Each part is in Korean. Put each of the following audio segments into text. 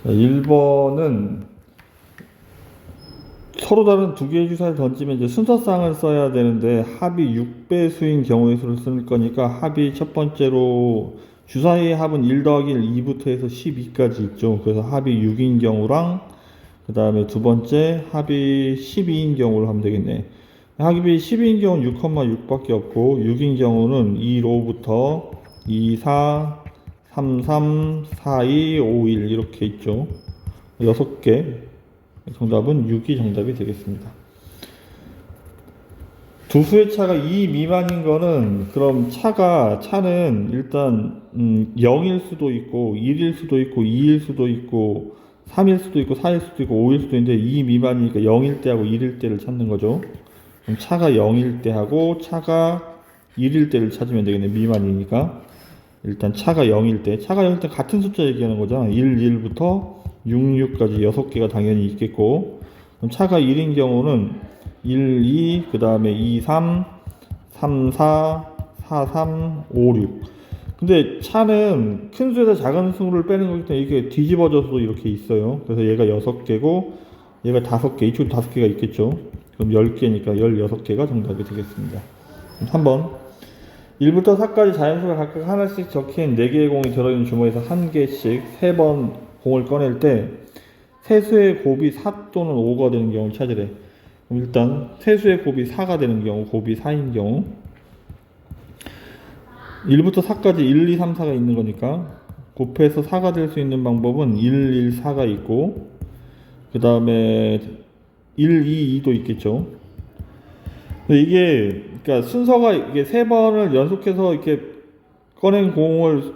1번은 서로 다른 두 개의 주사를 던지면 이제 순서쌍을 써야 되는데 합이 6배수인 경우의 수를 쓸 거니까 합이 첫 번째로 주사의 합은 1 더하기 1, 2부터 해서 12까지 있죠. 그래서 합이 6인 경우랑 그 다음에 두 번째 합이 12인 경우를 하면 되겠네. 합이 12인 경우는 6,6밖에 없고 6인 경우는 2, 5부터 2, 4, 3, 3, 4, 2, 5, 1 이렇게 있죠. 6개. 정답은 6이 정답이 되겠습니다. 두 수의 차가 2 미만인 거는 그럼 차는 일단 0일 수도 있고 1일 수도 있고 2일 수도 있고 3일 수도 있고 4일 수도 있고 5일 수도 있는데 2 미만이니까 0일 때하고 1일 때를 찾는 거죠. 그럼 차가 0일 때하고 차가 1일 때를 찾으면 되겠네. 미만이니까. 일단 차가 0일 때 같은 숫자 얘기하는 거잖아. 1, 1부터 66까지 6개가 당연히 있겠고, 그럼 차가 1인 경우는 1, 2, 그 다음에 2, 3, 3, 4, 4, 3, 5, 6. 근데 차는 큰 수에서 작은 수를 빼는 거기 때문에 이게 뒤집어져서 이렇게 있어요. 그래서 얘가 6개고, 얘가 5개, 이쪽에 5개가 있겠죠. 그럼 10개니까 16개가 정답이 되겠습니다. 3번. 1부터 4까지 자연수가 각각 하나씩 적힌 4개의 공이 들어있는 주머니에서 한 개씩 3번 공을 꺼낼 때 세수의 곱이 4 또는 5가 되는 경우를 찾으래. 그럼 일단 세수의 곱이 4가 되는 경우, 곱이 4인 경우 1부터 4까지 1, 2, 3, 4가 있는 거니까 곱해서 4가 될 수 있는 방법은 1, 1, 4가 있고 그 다음에 1, 2, 2도 있겠죠. 이게 그러니까 순서가 이게 3번을 연속해서 이렇게 꺼낸 공을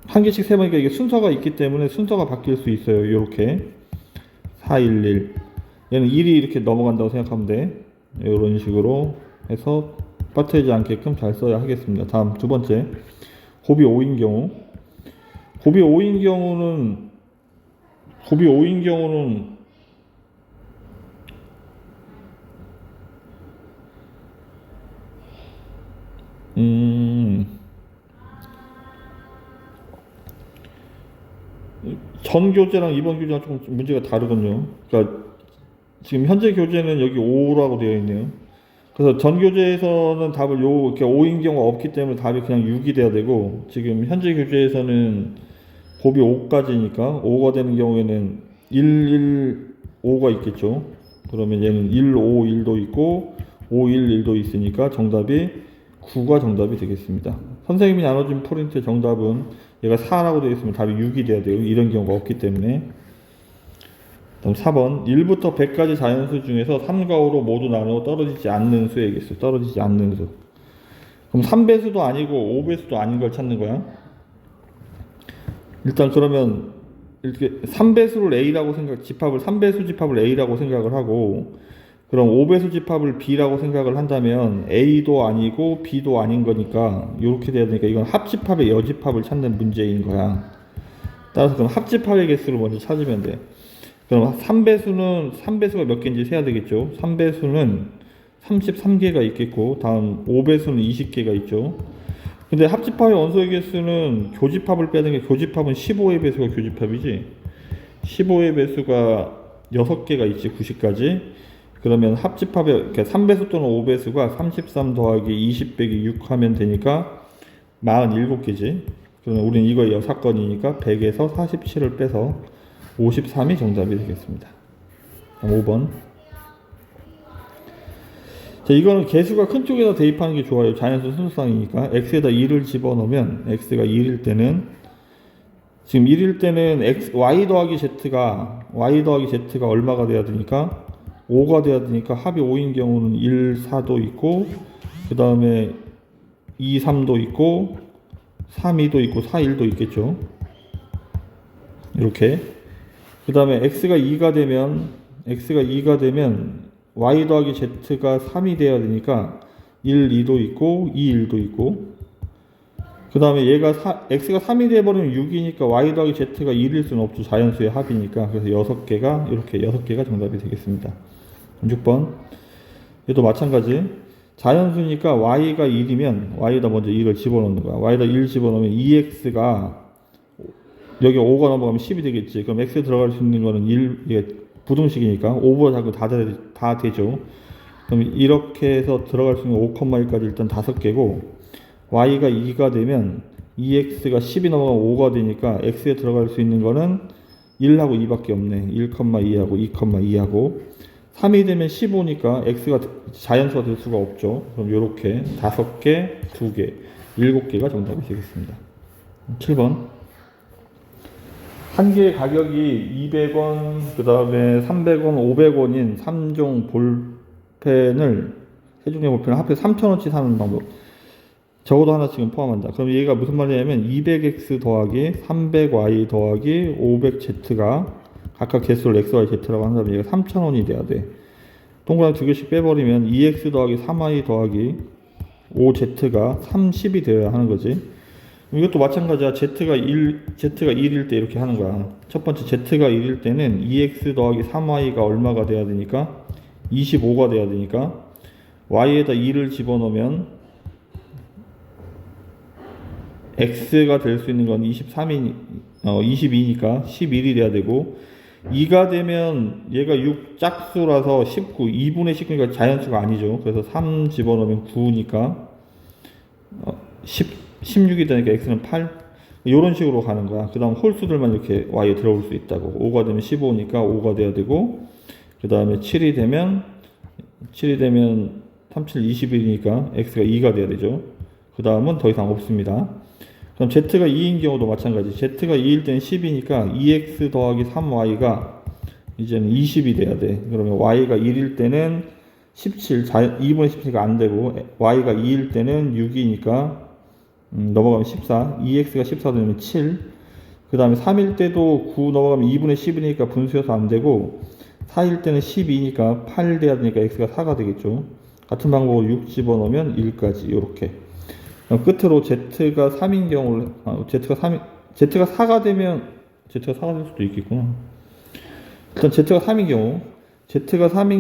한 개씩 3번이니까 이게 순서가 있기 때문에 순서가 바뀔 수 있어요. 이렇게 4, 1, 1 얘는 1이 이렇게 넘어간다고 생각하면 돼. 이런 식으로 해서 빠뜨리지 않게끔 잘 써야 하겠습니다. 다음 두 번째 곱이 5인 경우 곱이 5인 경우는 전 교재랑 이번 교재랑 조금 문제가 다르군요. 그러니까 지금 현재 교재는 여기 5라고 되어 있네요. 그래서 전 교재에서는 답을 이렇게 5인 경우가 없기 때문에 답이 그냥 6이 돼야 되고 지금 현재 교재에서는 곱이 5까지니까 5가 되는 경우에는 1, 1, 5가 있겠죠. 그러면 얘는 1, 5, 1도 있고 5, 1, 1도 있으니까 정답이 9가 정답이 되겠습니다. 선생님이 나눠준 포인트의 정답은 얘가 4라고 되어 있으면 답이 6이 돼야 돼요. 이런 경우가 없기 때문에. 다음 4번 1부터 100까지 자연수 중에서 3과 5로 모두 나누어 떨어지지 않는 수의 개수. 떨어지지 않는 수. 그럼 3배수도 아니고 5배수도 아닌 걸 찾는 거야. 일단 그러면 이렇게 3배수를 A라고 집합을 3배수 집합을 A라고 생각을 하고 그럼 5배수 집합을 B라고 생각을 한다면 A도 아니고 B도 아닌 거니까 이렇게 돼야 되니까 이건 합집합의 여집합을 찾는 문제인 거야. 따라서 그럼 합집합의 개수를 먼저 찾으면 돼. 그럼 3배수가 몇 개인지 세야 되겠죠. 3배수는 33개가 있겠고 다음 5배수는 20개가 있죠. 근데 합집합의 원소의 개수는 교집합을 빼는 게 교집합은 15의 배수가 교집합이지 15의 배수가 6개가 있지 90까지. 그러면 합집합의 그러니까 3배수 또는 5배수가 33 더하기 20 빼기 6 하면 되니까 47개지. 그러면 우리는 이거 사건이니까 100에서 47을 빼서 53이 정답이 되겠습니다. 5번. 자, 이거는 개수가 큰 쪽에다 대입하는 게 좋아요. 자연수 순수쌍이니까. x에다 2를 집어넣으면 x가 1일 때는 지금 1일 때는 y 더하기 z가 얼마가 돼야 되니까 5가 돼야 되니까 합이 5인 경우는 1, 4도 있고 그 다음에 2, 3도 있고 3, 2도 있고 4, 1도 있겠죠. 이렇게 그 다음에 x가 2가 되면 y 더하기 z가 3이 돼야 되니까 1, 2도 있고 2, 1도 있고 그 다음에 x가 3이 돼버리면 6이니까 y 더하기 z가 1일 수는 없죠. 자연수의 합이니까. 그래서 6개가 이렇게 6개가 정답이 되겠습니다. 6번 얘도 마찬가지 자연수니까 y가 1이면 y에다 먼저 1을 집어넣는 거야. y에다 1 집어넣으면 2x가 여기 5가 넘어가면 10이 되겠지. 그럼 x에 들어갈 수 있는 거는 1, 이게 부등식이니까 5보다 작고 다 되죠. 그럼 이렇게 해서 들어갈 수 있는 5,1까지 일단 5개고, y가 2가 되면 2x가 10이 넘어가면 5가 되니까 x에 들어갈 수 있는 거는 1하고 2밖에 없네. 1,2하고 2,2하고 3이 되면 15니까 x가 자연수가 될 수가 없죠. 그럼 요렇게 5개, 2개, 7개가 정답이 되겠습니다. 7번. 한 개의 가격이 200원, 그 다음에 300원, 500원인 3종 볼펜을, 세종의 볼펜을 합해서 3,000원치 사는 방법. 적어도 하나씩은 포함한다. 그럼 얘가 무슨 말이냐면 200x 더하기 300y 더하기 500z가 각각 개수를 x, y, z라고 한다면 얘가 3,000원이 돼야 돼. 동그라미 2개씩 빼버리면 2x 더하기 3y 더하기 5z가 30이 되어야 하는 거지. 이것도 마찬가지야. z가 1일 때 이렇게 하는 거야. 첫 번째 z가 1일 때는 2x 더하기 3y가 얼마가 돼야 되니까 25가 돼야 되니까 y에다 2를 집어넣으면 x가 될 수 있는 건 22니까 11이 돼야 되고, 2가 되면 얘가 6 짝수라서 19, 2분의 19니까 자연수가 아니죠. 그래서 3 집어넣으면 9니까 16이 되니까 x는 8. 이런 식으로 가는 거야. 그 다음 홀수들만 이렇게 y에 들어올 수 있다고. 5가 되면 15니까 5가 돼야 되고, 그 다음에 7이 되면 37, 21이니까 x가 2가 돼야 되죠. 그 다음은 더 이상 없습니다. 그럼 z가 2인 경우도 마찬가지. z가 2일 때는 10이니까 2x 더하기 3y가 이제는 20이 돼야 돼. 그러면 y가 1일 때는 17, 2분의 17가 안 되고, y가 2일 때는 6이니까 넘어가면 14, 2x가 14 되면 7, 그 다음에 3일 때도 9 넘어가면 2분의 11이니까 분수여서 안 되고, 4일 때는 12니까 8 돼야 되니까 x가 4가 되겠죠. 같은 방법으로 6 집어넣으면 1까지 이렇게. 끝으로 z가 3인 경우를, z가 4가 되면, z가 4가 될 수도 있겠구나. 일단 z가 3인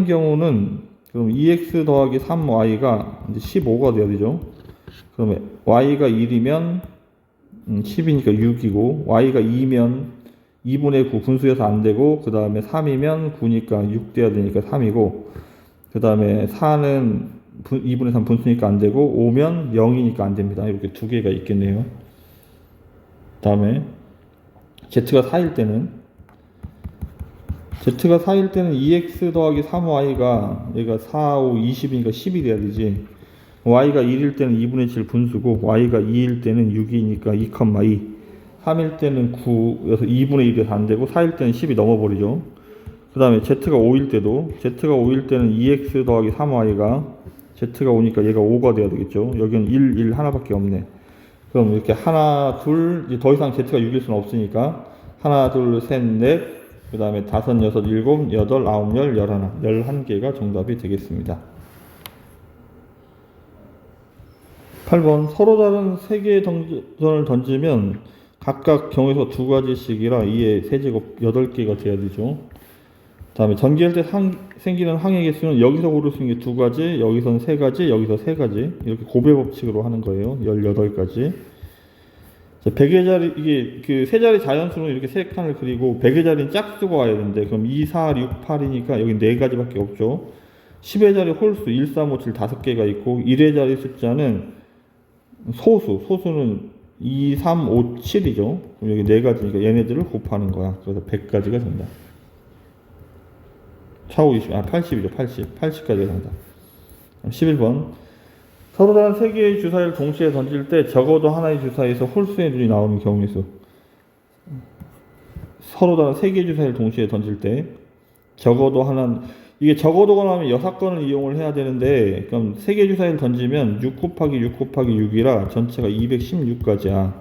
경우는, 그럼 2x 더하기 3y가 이제 15가 돼야 되죠. 그러면 y가 1이면 10이니까 6이고, y가 2면 2분의 9 분수여서 안 되고, 그 다음에 3이면 9니까 6 돼야 되니까 3이고, 그 다음에 4는 2분의 3 분수니까 안 되고, 5면 0이니까 안 됩니다. 이렇게 두 개가 있겠네요. 다음에 z가 4일 때는 2x 더하기 3y가 얘가 4, 5, 20이니까 10이 돼야 되지. y가 1일 때는 2분의 7 분수고, y가 2일 때는 6이니까 2,2, 3일 때는 9여서 2분의 1이어서 안 되고, 4일 때는 10이 넘어버리죠. 그 다음에 z가 5일 때는 2x 더하기 3y가 z가 오니까 얘가 5가 돼야 되겠죠. 여기는 1 하나밖에 없네. 그럼 이렇게 하나, 둘, 이제 더 이상 z가 6일 수는 없으니까 하나, 둘, 셋, 넷, 그 다음에 5, 6, 7, 8, 9, 10, 11개가 정답이 되겠습니다. 8번. 서로 다른 3개의 동전을 던지면 각각 경우에서 2가지씩이라 2의 세제곱 8개가 돼야 되죠. 다음에 전개할 때 생기는 항의 개수는 여기서 고를 수 있는 게 2가지, 여기서는 3가지, 여기서 3가지. 이렇게 고배 법칙으로 하는 거예요. 18가지. 자, 100의 자리, 이게 그 세 자리 자연수는 이렇게 3칸을 그리고 100의 자리는 짝수가 와야 되는데, 그럼 2, 4, 6, 8이니까 여기 4가지밖에 없죠. 10의 자리 홀수 1, 3, 5, 7 5개가 있고, 1의 자리 숫자는 소수는 2, 3, 5, 7이죠. 그럼 여기 4가지니까 얘네들을 곱하는 거야. 그래서 100가지가 된다. 차후 80이죠. 80까지가 된다. 11번. 서로 다른 3개의 주사위를 동시에 던질 때 적어도 하나의 주사위에서 홀수의 눈이 나오는 경우의 수. 서로 다른 3개의 주사위를 동시에 던질 때 적어도 하나, 이게 적어도가 나오면 6건을 이용을 해야 되는데, 그럼 3개의 주사위를 던지면 6 곱하기 6 곱하기 6이라 전체가 216가지야.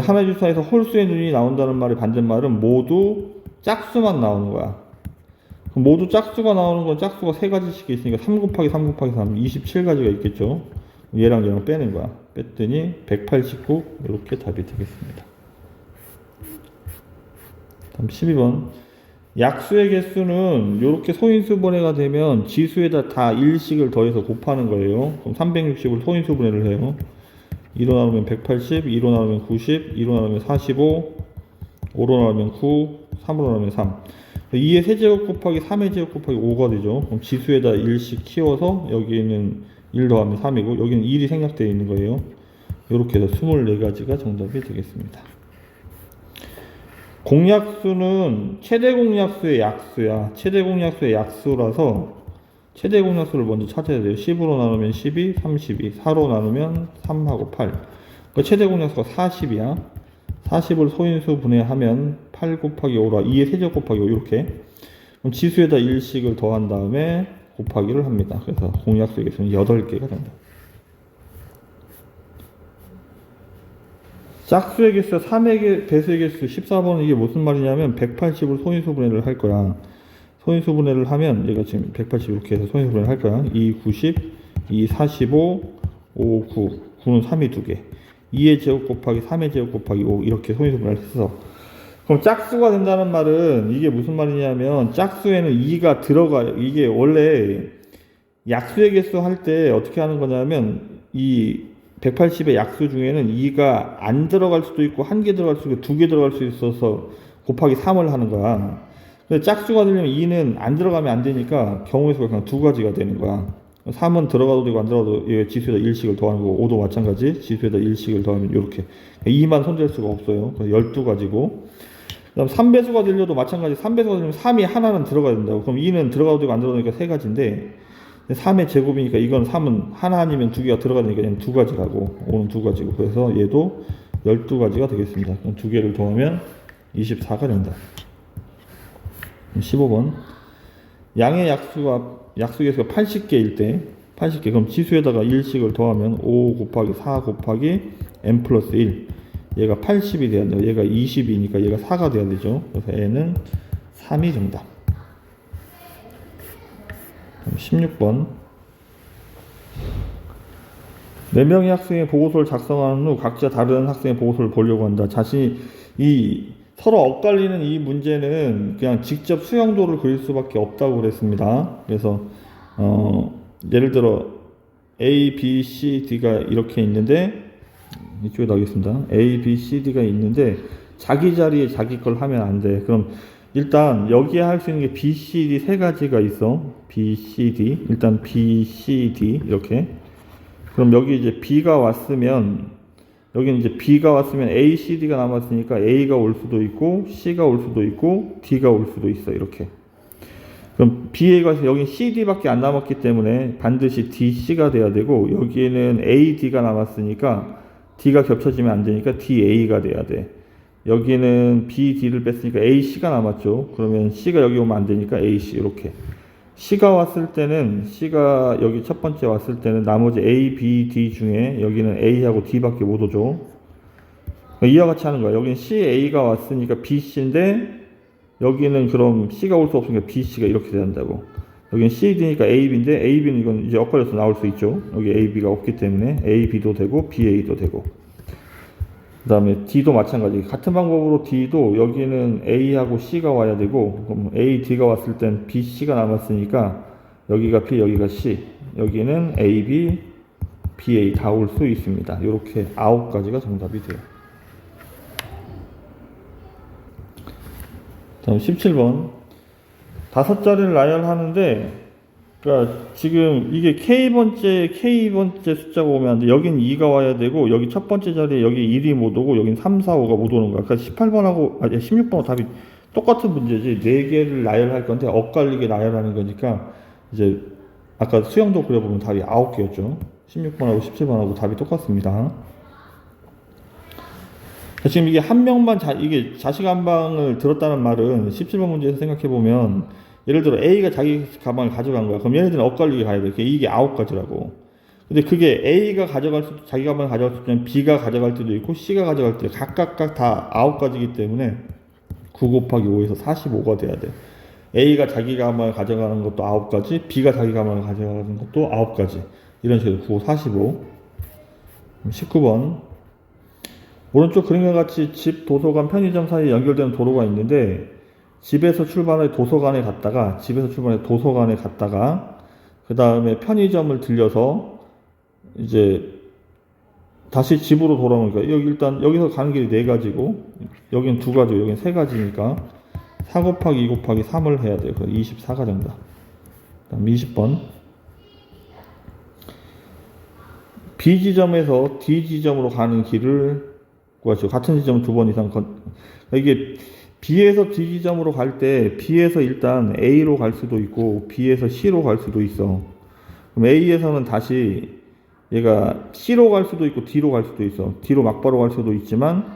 하나의 주사위에서 홀수의 눈이 나온다는 말의 반대말은 모두 짝수만 나오는 거야. 모두 짝수가 나오는 건 짝수가 3가지씩 있으니까 3 곱하기 3 곱하기 3, 27가지가 있겠죠. 얘랑 얘랑 빼는 거야. 뺐더니 189, 이렇게 답이 되겠습니다. 다음 12번. 약수의 개수는 이렇게 소인수분해가 되면 지수에다 다 1씩을 더해서 곱하는 거예요. 그럼 360을 소인수분해를 해요. 2로 나누면 180, 2로 나누면 90, 2로 나누면 45, 5로 나누면 9, 3으로 나누면 3. 2의 세제곱 곱하기 3의 제곱 곱하기 5가 되죠. 그럼 지수에다 1씩 키워서 여기는 1 더하면 3이고 여기는 1이 생략되어 있는 거예요. 이렇게 해서 24가지가 정답이 되겠습니다. 공약수는 최대 공약수의 약수야. 최대 공약수의 약수라서 최대 공약수를 먼저 찾아야 돼요. 10으로 나누면 12, 32, 4로 나누면 3하고 8. 그 최대 공약수가 40이야. 40을 소인수 분해하면 8 곱하기 5라 2의 세제곱 곱하기 5 이렇게. 그럼 지수에다 1씩을 더한 다음에 곱하기를 합니다. 그래서 공약수의 개수는 8개가 된다. 짝수의 개수, 3의 배수의 개수 14번은 이게 무슨 말이냐면 180을 소인수 분해를 할 거야. 소인수 분해를 하면 얘가 지금 180 이렇게 해서 소인수 분해를 할 거야. 2, 90, 2, 45, 5, 9. 9는 3이 2개. 2의 제곱 곱하기 3의 제곱 곱하기 5 이렇게 소인수 분해를 해서 그럼 짝수가 된다는 말은 이게 무슨 말이냐면 짝수에는 2가 들어가요. 이게 원래 약수의 개수 할 때 어떻게 하는 거냐면 이 180의 약수 중에는 2가 안 들어갈 수도 있고 1개 들어갈 수도 있고 2개 들어갈 수 있어서 곱하기 3을 하는 거야. 근데 짝수가 되려면 2는 안 들어가면 안 되니까 경우의 수가 그냥 2가지가 되는 거야. 3은 들어가도 되고 안 들어가도 지수에다 1씩을 더하는 거고 5도 마찬가지 지수에다 1씩을 더하면 이렇게 2만 손댈 수가 없어요. 그래서 12가지고 그 다음 3배수가 되려도 마찬가지 3배수가 되려면 3이 하나는 들어가야 된다고. 그럼 2는 들어가도 되고 안 들어가도 되니까 3가지인데 3의 제곱이니까 이건 3은 하나 아니면 2개가 들어가니까 그냥 2가지라고 5는 2가지고 그래서 얘도 12가지가 되겠습니다. 그럼 2개를 더하면 24가 된다. 15번 양의 약수개수가 80개일 때 80개 그럼 지수에다가 1씩을 더하면 5 곱하기 4 곱하기 n 플러스 1 얘가 80이 돼야 돼요. 얘가 20이니까 얘가 4가 돼야 되죠. 그래서 n은 3이 정답. 16번 4명의 학생의 보고서를 작성한 후 각자 다른 학생의 보고서를 보려고 한다. 자신이 서로 엇갈리는 이 문제는 그냥 직접 수영도를 그릴 수밖에 없다고 그랬습니다. 그래서 예를 들어 A, B, C, D가 이렇게 있는데 이쪽에 나오겠습니다. A, B, C, D가 있는데 자기 자리에 자기 걸 하면 안 돼. 그럼 일단 여기에 할 수 있는 게 B, C, D 세 가지가 있어. B, C, D. 일단 B, C, D 이렇게. 그럼 여기 이제 B가 왔으면 여기는 이제 B가 왔으면 A, C, D가 남았으니까 A가 올 수도 있고 C가 올 수도 있고 D가 올 수도 있어. 이렇게. 그럼 B에 가서 여기 C, D밖에 안 남았기 때문에 반드시 D, C가 돼야 되고 여기에는 A, D가 남았으니까 D가 겹쳐지면 안 되니까 D, A가 돼야 돼. 여기는 B, D를 뺐으니까 A, C가 남았죠. 그러면 C가 여기 오면 안 되니까 A, C 이렇게. C가 왔을 때는 C가 여기 첫 번째 왔을 때는 나머지 A, B, D 중에 여기는 A하고 D밖에 못 오죠. 이와 같이 하는 거야. 여기는 C, A가 왔으니까 B, C인데 여기는 그럼 C가 올 수 없으니까 B, C가 이렇게 돼야 한다고. 여기는 C, D니까 A, B인데 A, B는 이건 이제 엇갈려서 나올 수 있죠. 여기 A, B가 없기 때문에 A, B도 되고 B, A도 되고. 그 다음에 D도 마찬가지. 같은 방법으로 D도 여기는 A하고 C가 와야 되고, 그럼 A, D가 왔을 땐 B, C가 남았으니까 여기가 B, 여기가 C. 여기는 A, B, B, A 다 올 수 있습니다. 이렇게 9가지가 정답이 돼요. 다음 17번. 5자리를 나열하는데, 그러니까 지금 이게 K번째 숫자가 오면 안 돼. 여긴 2가 와야 되고, 여기 첫 번째 자리에 여기 1이 못 오고, 여긴 3, 4, 5가 못 오는 거야. 그러니까 18번하고, 16번하고 답이 똑같은 문제지. 4개를 나열할 건데, 엇갈리게 나열하는 거니까, 이제, 아까 수영도 그려보면 답이 9개였죠. 16번하고 17번하고 답이 똑같습니다. 지금 이게 한 명만 이게 자식 한 방을 들었다는 말은 17번 문제에서 생각해보면, 예를 들어 A가 자기 가방을 가져간 거야. 그럼 얘네들은 엇갈리게 가야 돼. 이게 9가지라고. 근데 그게 A가 자기 가방을 가져갈 때는 B가 가져갈 때도 있고 C가 가져갈 때 각각 다 9가지이기 때문에 9 곱하기 5에서 45가 돼야 돼. A가 자기 가방을 가져가는 것도 9가지, B가 자기 가방을 가져가는 것도 9가지. 이런 식으로 9, 45. 19번. 오른쪽 그림과 같이 집, 도서관, 편의점 사이에 연결되는 도로가 있는데 집에서 출발해 도서관에 갔다가 그 다음에 편의점을 들려서 이제 다시 집으로 돌아오니까 여기 일단 여기서 가는 길이 네 가지고 여기는 두 가지, 여기는 세 가지니까 4 곱하기 2 곱하기 3을 해야 돼요. 그래서 24가 정답. 그다음 20번. B 지점에서 D 지점으로 가는 길을 구하시오. 같은 지점 두 번 이상 이게 B에서 D 지점으로 갈 때 B에서 일단 A로 갈 수도 있고 B에서 C로 갈 수도 있어. 그럼 A에서는 다시 얘가 C로 갈 수도 있고 D로 갈 수도 있어. D로 막바로 갈 수도 있지만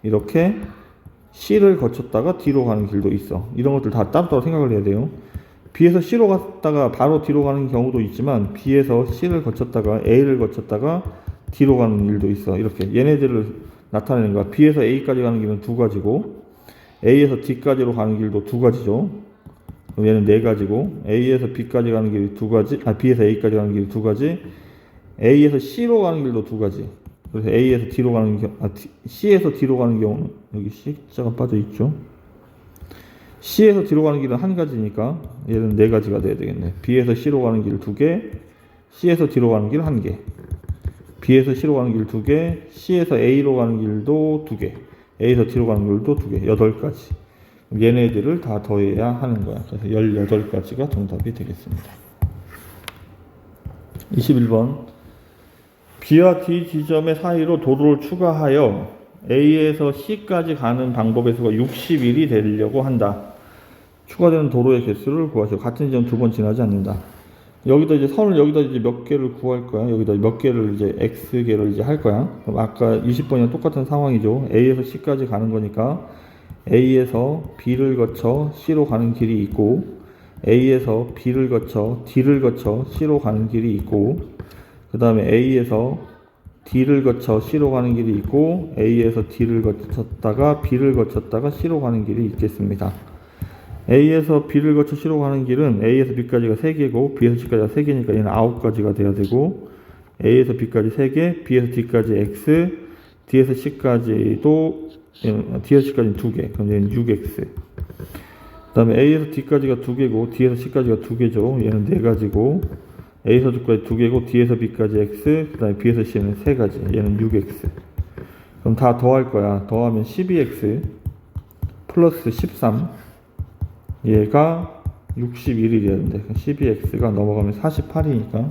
이렇게 C를 거쳤다가 D로 가는 길도 있어. 이런 것들 다 따로따로 생각을 해야 돼요. B에서 C로 갔다가 바로 D로 가는 경우도 있지만 B에서 C를 거쳤다가 A를 거쳤다가 D로 가는 길도 있어. 이렇게 얘네들을 나타내는 거야. B에서 A까지 가는 길은 두 가지고 A에서 D까지로 가는 길도 두 가지죠. 그럼 얘는 네 가지고 A에서 B까지 가는 길이 두 가지, B에서 A까지 가는 길이 두 가지, A에서 C로 가는 길도 두 가지. 그래서 A에서 D로 가는 C에서 D로 가는 경우는 여기 C자가 빠져 있죠. C에서 D로 가는 길은 한 가지니까 얘는 네 가지가 돼야 되겠네. B에서 C로 가는 길 두 개, C에서 D로 가는 길 한 개. B에서 C로 가는 길 두 개, C에서 A로 가는 길도 두 개, A에서 D로 가는 길도 두 개, 8가지. 얘네들을 다 더해야 하는 거야. 그래서 18가지가 정답이 되겠습니다. 21번. B와 D 지점의 사이로 도로를 추가하여 A에서 C까지 가는 방법의 수가 60일이 되려고 한다. 추가되는 도로의 개수를 구하시오. 같은 지점 두 번 지나지 않는다. 여기다 이제 선을 여기다 이제 몇 개를 구할 거야. 여기다 몇 개를 이제 X개를 이제 할 거야. 그럼 아까 20번이랑 똑같은 상황이죠. A에서 C까지 가는 거니까 A에서 B를 거쳐 C로 가는 길이 있고 A에서 B를 거쳐 D를 거쳐 C로 가는 길이 있고 그 다음에 A에서 D를 거쳐 C로 가는 길이 있고 A에서 D를 거쳤다가 B를 거쳤다가 C로 가는 길이 있겠습니다. A에서 B를 거쳐 C로 가는 길은 A에서 B까지가 3개고 B에서 C까지가 3개니까 얘는 9가지가 돼야 되고 A에서 B까지 3개, B에서 D까지 X, D에서 C까지도 D에서 C까지는 2개. 그럼 얘는 6X. 그 다음에 A에서 D까지가 2개고 D에서 C까지가 2개죠. 얘는 4가지고 A에서 D까지 2개고 D에서 B까지 X, 그 다음에 B에서 C는 3가지. 얘는 6X. 그럼 다 더할 거야. 더하면 12X 플러스 13. 얘가 61이 돼야 되는데 12x가 넘어가면 48이니까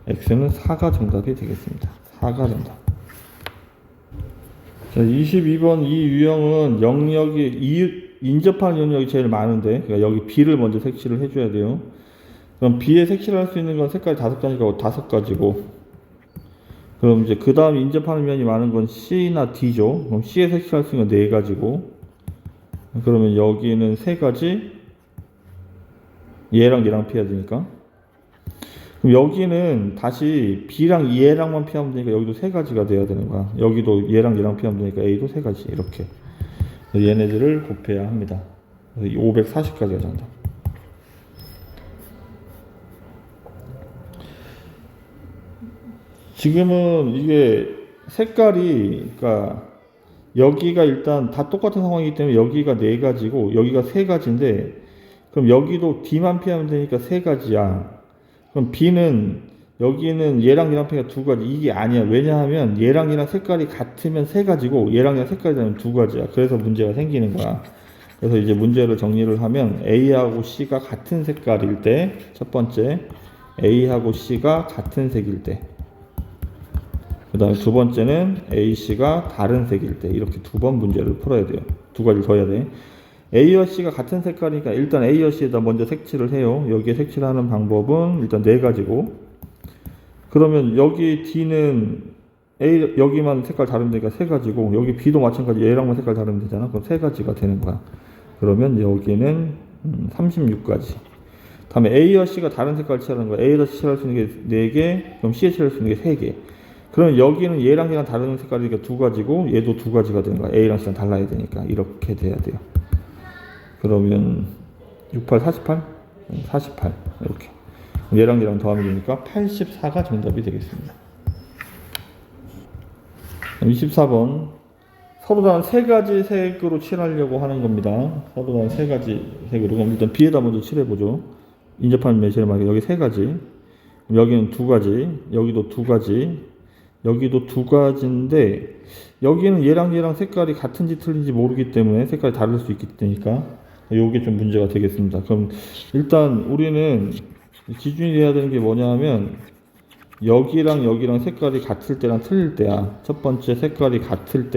x는 4가 정답이 되겠습니다. 4가 정답. 자, 22번 이 유형은 영역이 인접하는 영역이 제일 많은데 그러니까 여기 B를 먼저 색칠을 해줘야 돼요. 그럼 B에 색칠을 할 수 있는 건 색깔이 5가지가 5가지고 그럼 이제 그 다음 인접하는 면이 많은 건 C나 D죠. 그럼 C에 색칠할 수 있는 건 4가지고 그러면 여기는 3가지, 얘랑 얘랑 피해야 되니까. 그럼 여기는 다시 B랑 얘랑만 피하면 되니까 여기도 3가지가 돼야 되는 거야. 여기도 얘랑 얘랑 피하면 되니까 A도 3가지. 이렇게. 얘네들을 곱해야 합니다. 540가지가 정답. 지금은 이게 색깔이, 그러니까 여기가 일단 다 똑같은 상황이기 때문에 여기가 4가지고 여기가 3가지인데 그럼 여기도 D만 피하면 되니까 3가지야. 그럼 B는 여기는 얘랑 얘랑 피가 2가지. 이게 아니야. 왜냐하면 얘랑 얘랑 색깔이 같으면 3가지고 얘랑 얘랑 색깔이 다르면 2가지야. 그래서 문제가 생기는 거야. 그래서 이제 문제를 정리를 하면 A하고 C가 같은 색깔일 때 첫 번째 A하고 C가 같은 색일 때 그 다음에 두 번째는 A, C가 다른 색일 때 이렇게 2번 문제를 풀어야 돼요. 2가지를 더 해야 돼. A와 C가 같은 색깔이니까 일단 A와 C에다 먼저 색칠을 해요. 여기에 색칠하는 방법은 일단 4가지고 그러면 여기 D는 A 여기만 색깔 다르면 되니까 3가지고 여기 B도 마찬가지 얘랑만 색깔 다르면 되잖아. 그럼 3가지가 되는 거야. 그러면 여기는 36가지. 다음에 A와 C가 다른 색깔 칠하는 거야. A에다 칠할 수 있는 게 4개, 그럼 C에 칠할 수 있는 게 3개. 그러면 여기는 얘랑 얘랑 다른 색깔이니까 2가지고 얘도 2가지가 되는 거야. A랑 C랑 달라야 되니까 이렇게 돼야 돼요. 그러면 68, 48? 48 이렇게 얘랑 얘랑 더하면 되니까 84가 정답이 되겠습니다. 24번 서로 다른 3가지 색으로 칠하려고 하는 겁니다. 서로 다른 3가지 색으로. 그럼 일단 B에다 먼저 칠해보죠. 인접하는 매실을 말해 여기 3가지, 여기는 2가지, 여기도 2가지, 여기도 두 가지인데 여기는 얘랑 색깔이 같은지 틀린지 모르기 때문에 색깔이 다를 수 있기 때니까 요게 좀 문제가 되겠습니다. 그럼 일단 우리는 기준이 돼야 되는 게 뭐냐 하면 여기랑 색깔이 같을 때랑 틀릴 때야. 첫 번째 색깔이 같을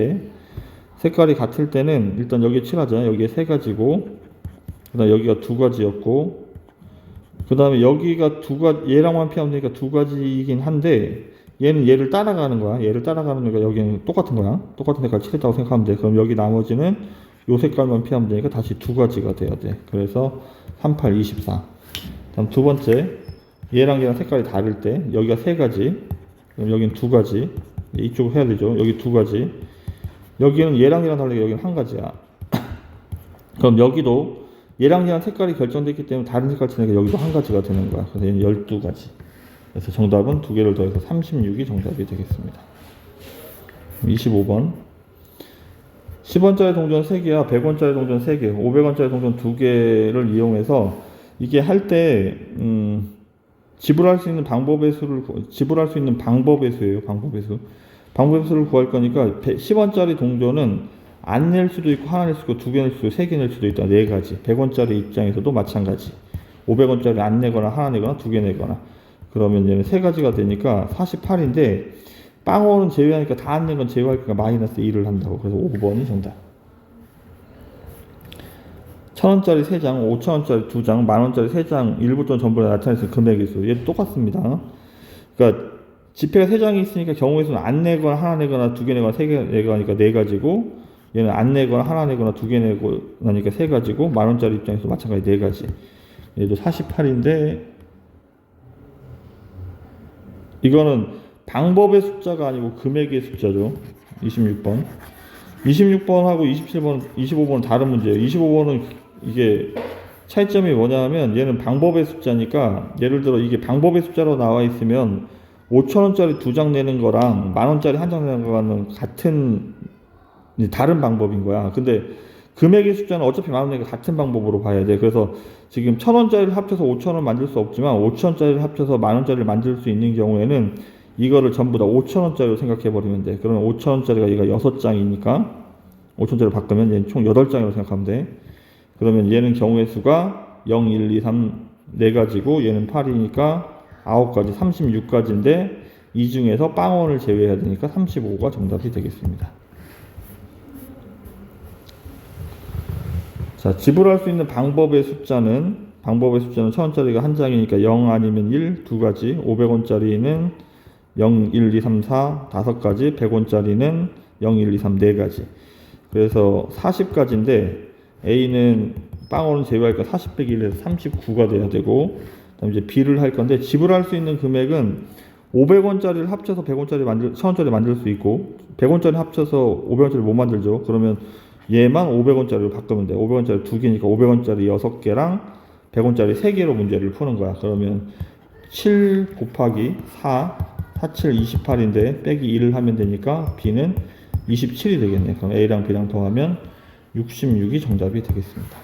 때는 일단 여기에 칠하자. 여기에 세 가지고 그다음 여기가 두 가지였고 그 다음에 여기가 두 가지 얘랑만 피하면 되니까 두 가지이긴 한데 얘는 얘를 따라가는 거야. 얘를 따라가는 거니까 여기는 똑같은 거야. 똑같은 색깔 칠했다고 생각하면 돼. 그럼 여기 나머지는 요 색깔만 피하면 되니까 다시 두 가지가 돼야 돼. 그래서 38, 24. 다음 두 번째 얘랑 색깔이 다를 때 여기가 세 가지 그럼 여기는 두 가지 이쪽으로 해야 되죠. 여기 두 가지 여기는 얘랑 다르게 여기는 한 가지야. 그럼 여기도 얘랑 색깔이 결정됐기 때문에 다른 색깔 치니까 여기도 한 가지가 되는 거야. 그래서 얘는 12가지. 그래서 정답은 두 개를 더해서 36이 정답이 되겠습니다. 25번 10원짜리 동전 3개와 100원짜리 동전 3개, 500원짜리 동전 2개를 이용해서 이게 할 때 지불할 수 있는 방법의 수를 지불할 수 있는 방법의 수예요. 방법의 수를 구할 거니까 10원짜리 동전은 안 낼 수도 있고 하나 낼 수도 있고 두 개 낼 수도 있고 세 개 낼 수도 있다. 네 가지. 100원짜리 입장에서도 마찬가지. 500원짜리 안 내거나 하나 내거나 두 개 내거나. 그러면 얘는 세 가지가 되니까 48인데 빵원은 제외하니까 다 안 낸 건 제외하니까 마이너스 1을 한다고. 그래서 5번이 정답. 1000원짜리 3장, 5000원짜리 2장, 만원짜리 3장 일부 또는 전부에 나타낼 수 있는 금액의 수. 얘도 똑같습니다. 그러니까 지폐가 3장이 있으니까 경우의 수는 안 내거나 하나 내거나 두 개 내거나 세 개 내거나 네 가지고 얘는 안 내거나 하나 내거나 두 개 내고 나니까 세 가지고 만원짜리 입장에서 마찬가지 네 가지. 얘도 48인데 이거는 방법의 숫자가 아니고 금액의 숫자죠. 26번. 26번하고 27번, 25번은 다른 문제예요. 25번은 이게 차이점이 뭐냐면 얘는 방법의 숫자니까 예를 들어 이게 방법의 숫자로 나와 있으면 5,000원짜리 2장 내는 거랑 만원짜리 1장 내는 거는 같은 다른 방법인 거야. 근데 금액의 숫자는 어차피 만원이니까 같은 방법으로 봐야 돼. 그래서 지금 1,000원짜리를 합쳐서 5,000원 만들 수 없지만 5,000원짜리를 합쳐서 만원짜리를 만들 수 있는 경우에는 이거를 전부 다 5,000원짜리로 생각해 버리면 돼. 그러면 5,000원짜리가 얘가 6장이니까 5,000원짜리로 바꾸면 얘는 총 8장이라고 생각하면 돼. 그러면 얘는 경우의 수가 0, 1, 2, 3 4가지고 얘는 8이니까 9가지 36가지인데 이 중에서 빵원을 제외해야 되니까 35가 정답이 되겠습니다. 자, 지불할 수 있는 방법의 숫자는 1000원짜리가 한 장이니까 0 아니면 1 두 가지, 500원짜리는 0, 1, 2, 3, 4 다섯 가지, 100원짜리는 0, 1, 2, 3 네 가지. 그래서 40가지인데 A는 빵원을 제외하니까 40 빼기 1에서 39가 돼야 되고 그다음 이제 B를 할 건데 지불할 수 있는 금액은 500원짜리를 합쳐서 100원짜리 1000원짜리 만들 수 있고 100원짜리 합쳐서 500원짜리 못 만들죠. 그러면 얘만 500원짜리로 바꾸면 돼. 500원짜리 2개니까 500원짜리 6개랑 100원짜리 3개로 문제를 푸는 거야. 그러면 7 곱하기 4, 4, 7, 28인데 빼기 1을 하면 되니까 B는 27이 되겠네. 그럼 A랑 B랑 더하면 66이 정답이 되겠습니다.